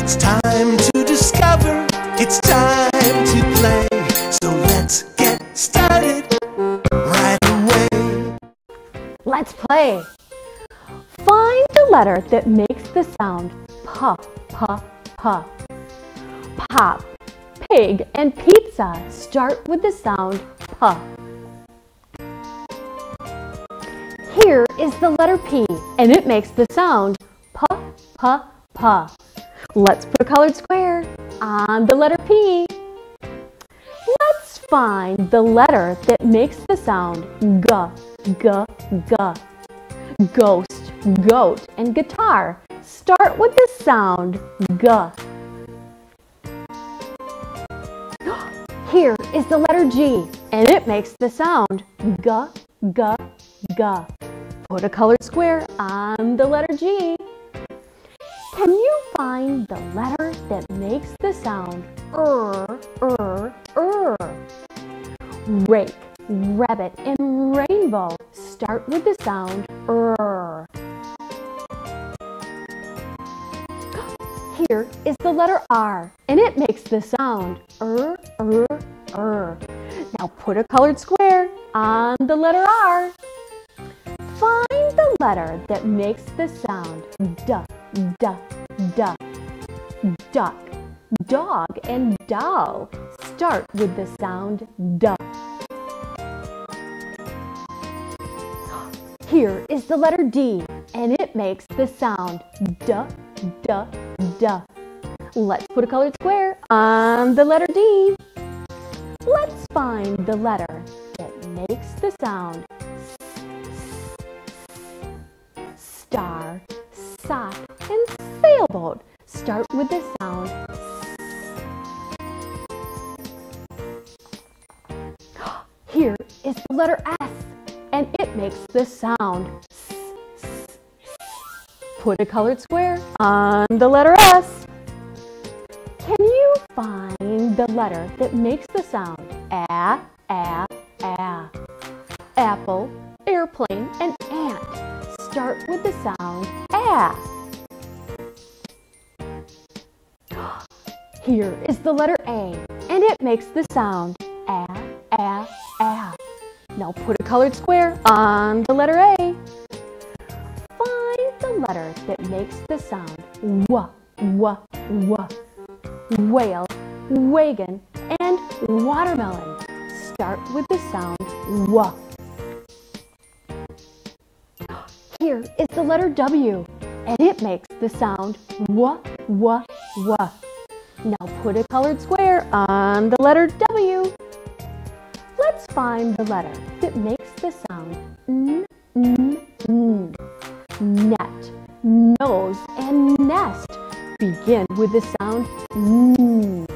It's time to discover, it's time to play. So let's get started right away. Let's play. Find the letter that makes the sound puh, puh, puh. Pop, pig, and pizza start with the sound puh. Here is the letter P, and it makes the sound puh, puh, puh. Let's put a colored square on the letter P. Let's find the letter that makes the sound g, g, g. Ghost, goat, and guitar start with the sound g. Here is the letter G, and it makes the sound g, g, g. Put a colored square on the letter G. Can you find the letter that makes the sound Rake, rabbit, and rainbow start with the sound Here is the letter R, and it makes the sound Now put a colored square on the letter R. Find the letter that makes the sound D, D, D. Duck, dog, and doll start with the sound D. Here is the letter D, and it makes the sound D, D, D. Let's put a colored square on the letter D. Let's find the letter that makes the sound Star, sock, and sailboat start with the sound Here is the letter S, and it makes the sound Put a colored square on the letter S. Can you find the letter that makes the sound A, A, A? Apple, airplane, and ant start with the sound A. Here is the letter A, and it makes the sound A, A, A. Now put a colored square on the letter A. Find the letter that makes the sound W, W, W. Whale, wagon, and watermelon start with the sound W. Here is the letter W, and it makes the sound W, W, W. Now put a colored square on the letter W. Let's find the letter that makes the sound N, N, N. Net, nose, and nest begin with the sound N.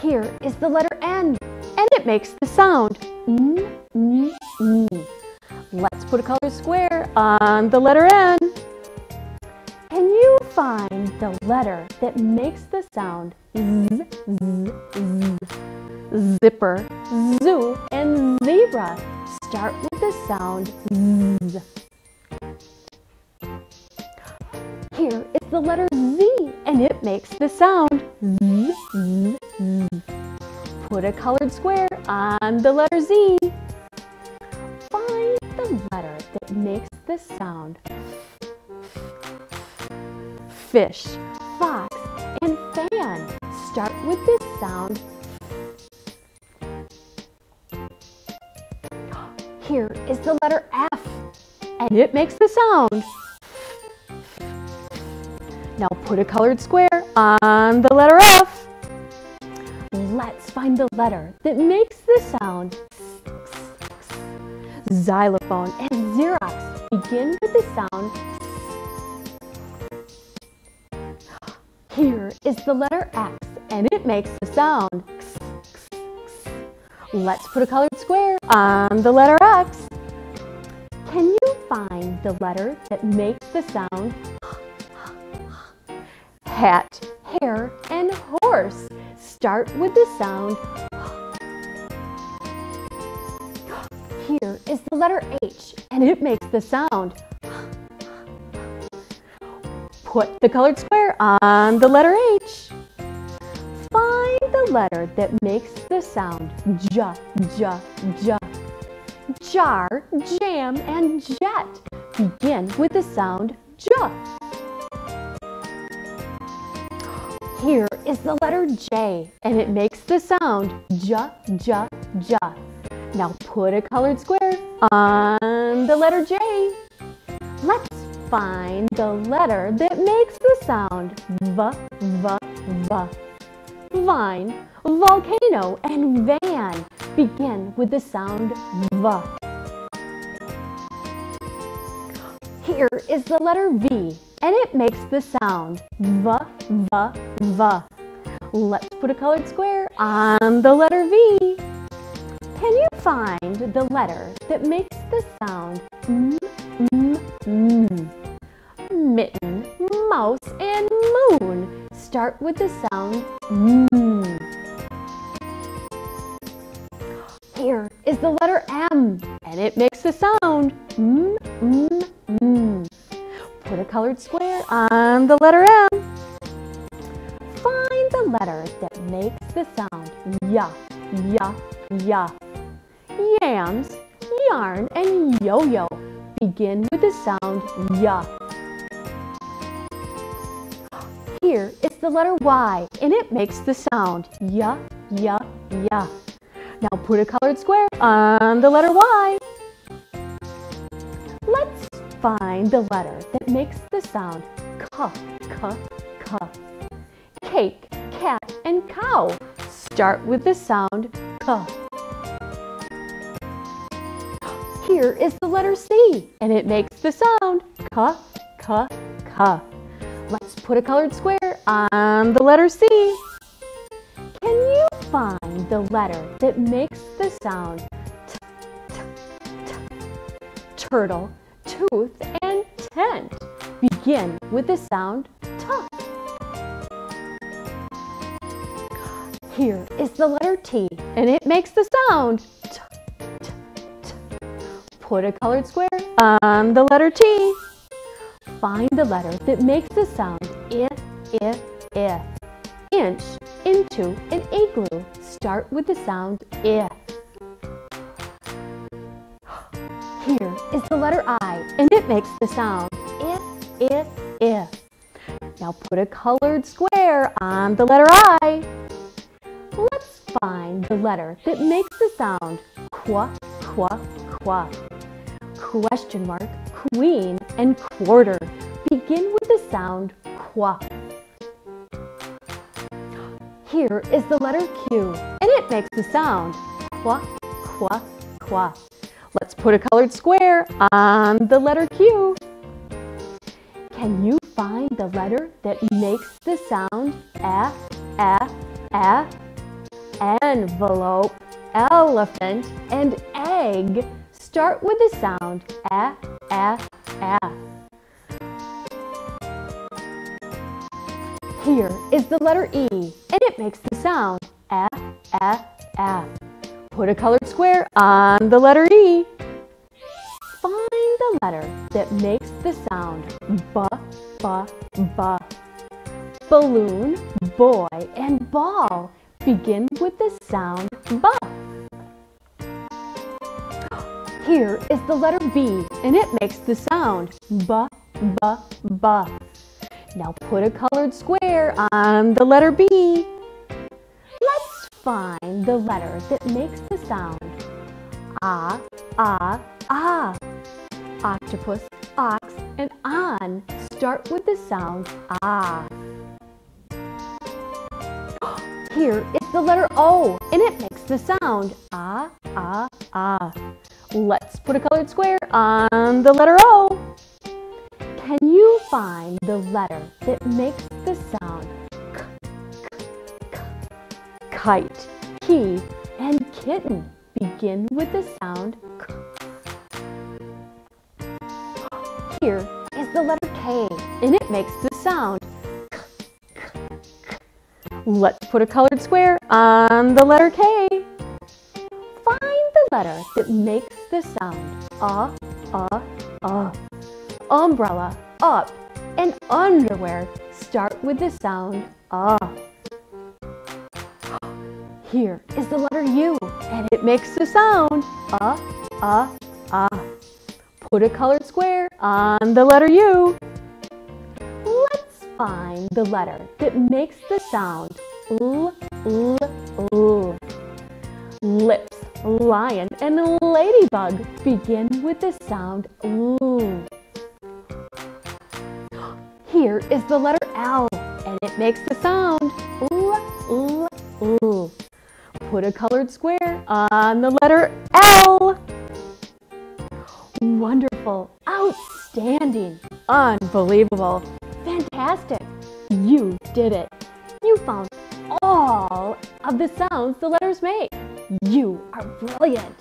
Here is the letter N, and it makes the sound N, N, N. Let's put a colored square on the letter N. Can you find the letter that makes the sound Z, Z, Z? Zipper, zoo, and zebra start with the sound Z. Here is the letter Z, and it makes the sound Z, Z, Z. Put a colored square on the letter Z. Find the letter that makes the sound Fish, fox, and fan start with this sound. Here is the letter F, and it makes the sound. Now put a colored square on the letter F. Let's find the letter that makes the sound Xylophone and Xerox begin with the sound. Here is the letter X, and it makes the sound X, X, X. Let's put a colored square on the letter X. Can you find the letter that makes the sound Hat, hare, and horse start with the sound Here is the letter H, and it makes the sound put the colored square on the letter H. Find the letter that makes the sound J, J, J. Jar, jam, and jet begin with the sound J. Here is the letter J, and it makes the sound J, J, J. Now put a colored square on the letter J. Let's find the letter that makes the sound V, V, V. Vine, volcano, and van begin with the sound V. Here is the letter V, and it makes the sound V, V, V. Let's put a colored square on the letter V. Can you find the letter that makes the sound M, M, M? Mitten, mouse, and moon start with the sound M. Here is the letter M, and it makes the sound M, M, M. Put a colored square on the letter M. Find the letter that makes the sound Y, Y, Y. Yams, yarn, and yo-yo begin with the sound Y. Here is the letter Y, and it makes the sound Y, Y, Y. Now put a colored square on the letter Y. Let's find the letter that makes the sound K, K, K. Cake, cat, and cow start with the sound K. Here is the letter C, and it makes the sound K, K, K. Let's put a colored square on the letter C. Can you find the letter that makes the sound T, T, T? Turtle, tooth, and tent begin with the sound T. Here is the letter T, and it makes the sound T, T, T. Put a colored square on the letter T. Find the letter that makes the sound I, I, I. Inch, into, and igloo start with the sound I. Here is the letter I, and it makes the sound I, I, I. Now put a colored square on the letter I. Let's find the letter that makes the sound Qua, Qua, Qua. Question mark, queen, and quarter begin with the sound Qua. Here is the letter Q, and it makes the sound Qua, Qua, Qua. Let's put a colored square on the letter Q. Can you find the letter that makes the sound A, A, A? Envelope, elephant, and egg start with the sound A, A, A. Here is the letter E, and it makes the sound A, A, A. Put a colored square on the letter E. Find the letter that makes the sound B, B, B. Balloon, boy, and ball begin with the sound B. Here is the letter B, and it makes the sound B, B, B. Now put a colored square on the letter B. Let's find the letter that makes the sound Ah, Ah, Ah. Octopus, ox, and on start with the sound Ah. Here is the letter O, and it makes the sound Ah, Ah, Ah. Let's put a colored square on the letter O. Can you find the letter that makes the sound K, K, K? Kite, key, and kitten begin with the sound K. Here is the letter K, and it makes the sound K, K, K. Let's put a colored square on the letter K. Find the letter that makes the sound umbrella, up, and underwear start with the sound ah. Here is the letter U, and it makes the sound ah. Put a colored square on the letter U. Let's find the letter that makes the sound L. Lips, lion, and ladybug begin with the sound L. Here is the letter L, and it makes the sound L. Put a colored square on the letter L. Wonderful, outstanding, unbelievable, fantastic. You did it. You found all of the sounds the letters make. You are brilliant.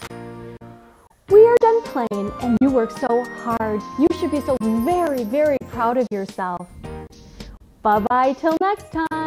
We are done playing and you worked so hard. You should be so very, very proud of yourself. Bye-bye till next time.